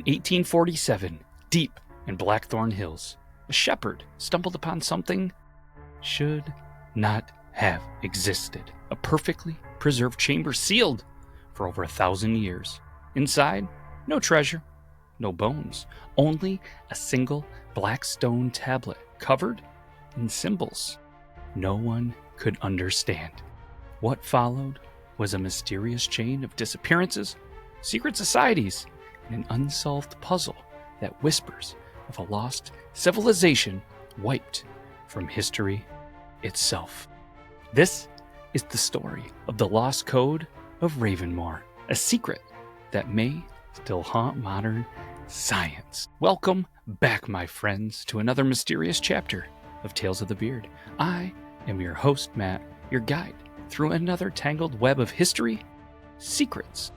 In 1847, deep in Blackthorn Hills, a shepherd stumbled upon something should not have existed. A perfectly preserved chamber sealed for over 1,000 years. Inside, no treasure, no bones, only a single black stone tablet covered in symbols no one could understand. What followed was a mysterious chain of disappearances, secret societies, and an unsolved puzzle that whispers of a lost civilization wiped from history itself. This is the story of the lost code of Ravenmoor, a secret that may still haunt modern science. Welcome back, my friends, to another mysterious chapter of Tales of the Beard. I am your host, Matt, your guide through another tangled web of history, secrets,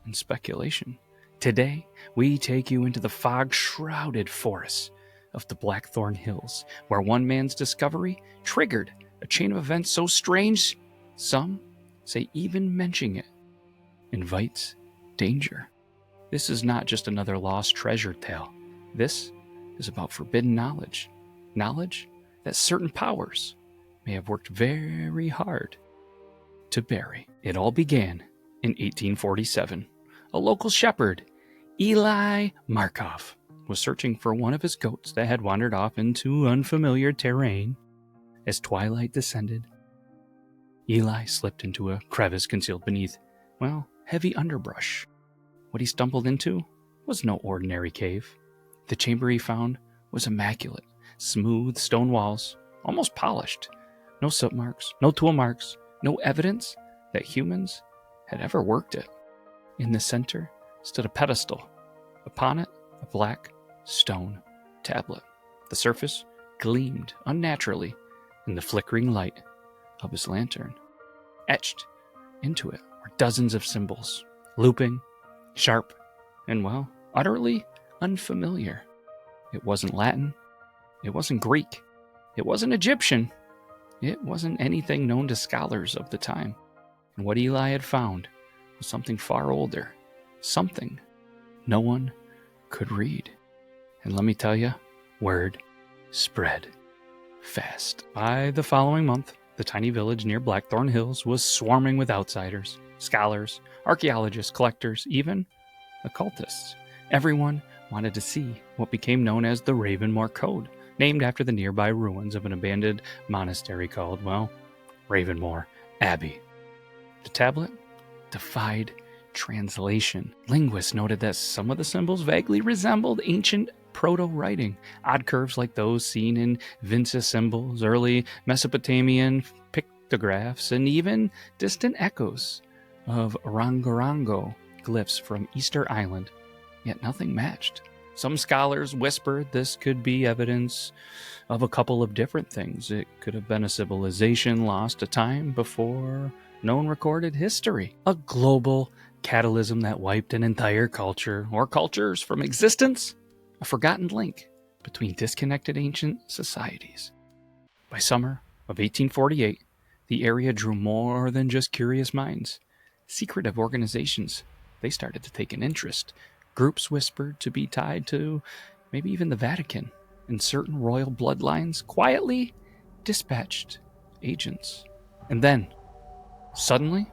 and speculation. Today, we take you into the fog-shrouded forests of the Blackthorn Hills, where one man's discovery triggered a chain of events so strange, some say even mentioning it invites danger. This is not just another lost treasure tale. This is about forbidden knowledge. Knowledge that certain powers may have worked very hard to bury. It all began in 1847. A local shepherd, Eli Markov, was searching for one of his goats that had wandered off into unfamiliar terrain. As twilight descended, Eli slipped into a crevice concealed beneath, heavy underbrush. What he stumbled into was no ordinary cave. The chamber he found was immaculate, smooth stone walls, almost polished. No soot marks, no tool marks, no evidence that humans had ever worked it. In the center stood a pedestal. Upon it, a black stone tablet. The surface gleamed unnaturally in the flickering light of his lantern. Etched into it were dozens of symbols, looping, sharp, and, utterly unfamiliar. It wasn't Latin. It wasn't Greek. It wasn't Egyptian. It wasn't anything known to scholars of the time. And what Eli had found was something far older, something no one could read. And let me tell you, word spread fast. By the following month, the tiny village near Blackthorn Hills was swarming with outsiders, scholars, archaeologists, collectors, even occultists. Everyone wanted to see what became known as the Ravenmoor Code, named after the nearby ruins of an abandoned monastery called, Ravenmoor Abbey. The tablet defied translation. Linguists noted that some of the symbols vaguely resembled ancient proto-writing, odd curves like those seen in Vinca symbols, early Mesopotamian pictographs, and even distant echoes of Orangorango glyphs from Easter Island, yet nothing matched. Some scholars whispered this could be evidence of a couple of different things. It could have been a civilization lost to time before known recorded history, a global catalysm that wiped an entire culture or cultures from existence, a forgotten link between disconnected ancient societies. By summer of 1848, the area drew more than just curious minds. Secretive organizations, they started to take an interest. Groups whispered to be tied to maybe even the Vatican, and certain royal bloodlines quietly dispatched agents. And then, suddenly,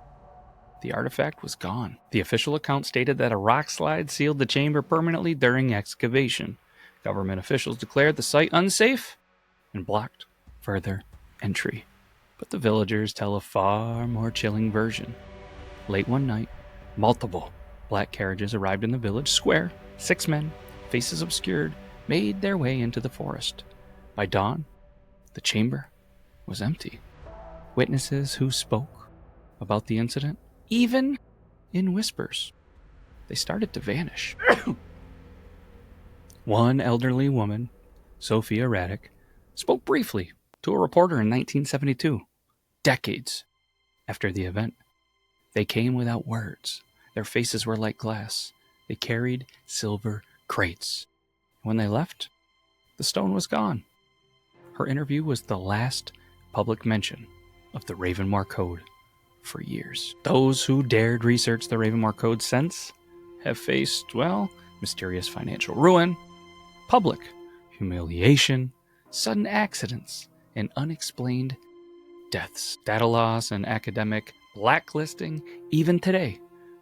the artifact was gone. The official account stated that a rock slide sealed the chamber permanently during excavation. Government officials declared the site unsafe and blocked further entry. But the villagers tell a far more chilling version. Late one night, multiple black carriages arrived in the village square. 6 men, faces obscured, made their way into the forest. By dawn, the chamber was empty. Witnesses who spoke about the incident, even in whispers, they started to vanish. One elderly woman, Sophia Raddick, spoke briefly to a reporter in 1972, decades after the event. They came without words. Their faces were like glass. They carried silver crates. When they left, the stone was gone. Her interview was the last public mention of the Ravenmoor Code for years. Those who dared research the Ravenmoor Code since have faced, mysterious financial ruin, public humiliation, sudden accidents, and unexplained deaths, data loss, and academic blacklisting. Even today,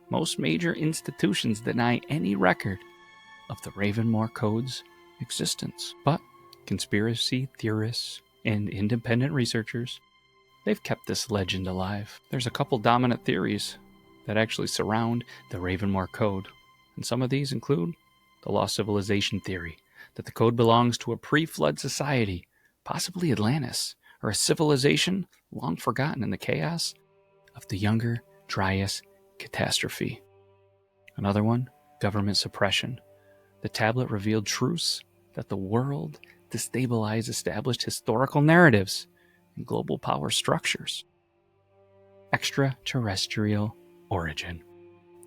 most major institutions deny any record of the Ravenmoor Code's existence. But conspiracy theorists and independent researchers, they've kept this legend alive. There's a couple dominant theories that actually surround the Ravenmoor Code, and some of these include the lost civilization theory, that the code belongs to a pre-flood society, possibly Atlantis, or a civilization long forgotten in the chaos of the Younger Dryas catastrophe. Another one, government suppression. The tablet revealed truths that the world destabilized established historical narratives and global power structures. Extraterrestrial origin.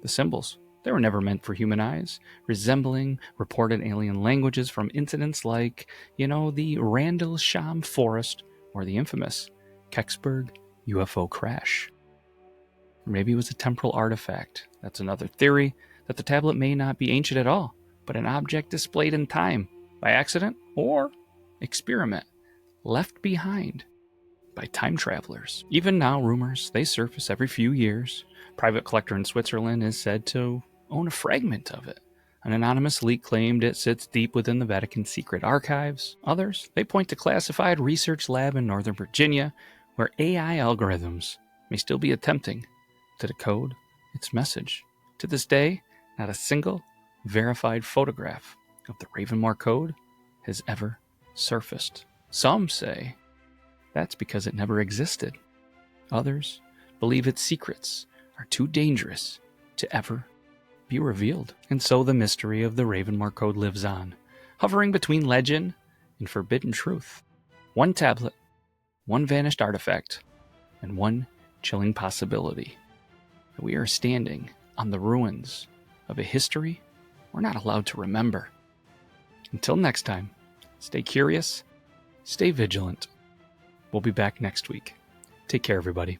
The symbols, they were never meant for human eyes, resembling reported alien languages from incidents like, the Randlesham Forest or the infamous Kecksburg UFO crash. Or maybe it was a temporal artifact. That's another theory, that the tablet may not be ancient at all, but an object displayed in time by accident or experiment left behind by time travelers. Even now, rumors, they surface every few years. A private collector in Switzerland is said to own a fragment of it. An anonymous leak claimed it sits deep within the Vatican's secret archives. Others, they point to classified research lab in Northern Virginia, where AI algorithms may still be attempting to decode its message. To this day, not a single verified photograph of the Ravenmoor Code has ever surfaced. Some say that's because it never existed. Others believe its secrets are too dangerous to ever be revealed. And so the mystery of the Ravenmoor Code lives on, hovering between legend and forbidden truth. One tablet, one vanished artifact, and one chilling possibility that we are standing on the ruins of a history we're not allowed to remember. Until next time, stay curious, stay vigilant. We'll be back next week. Take care, everybody.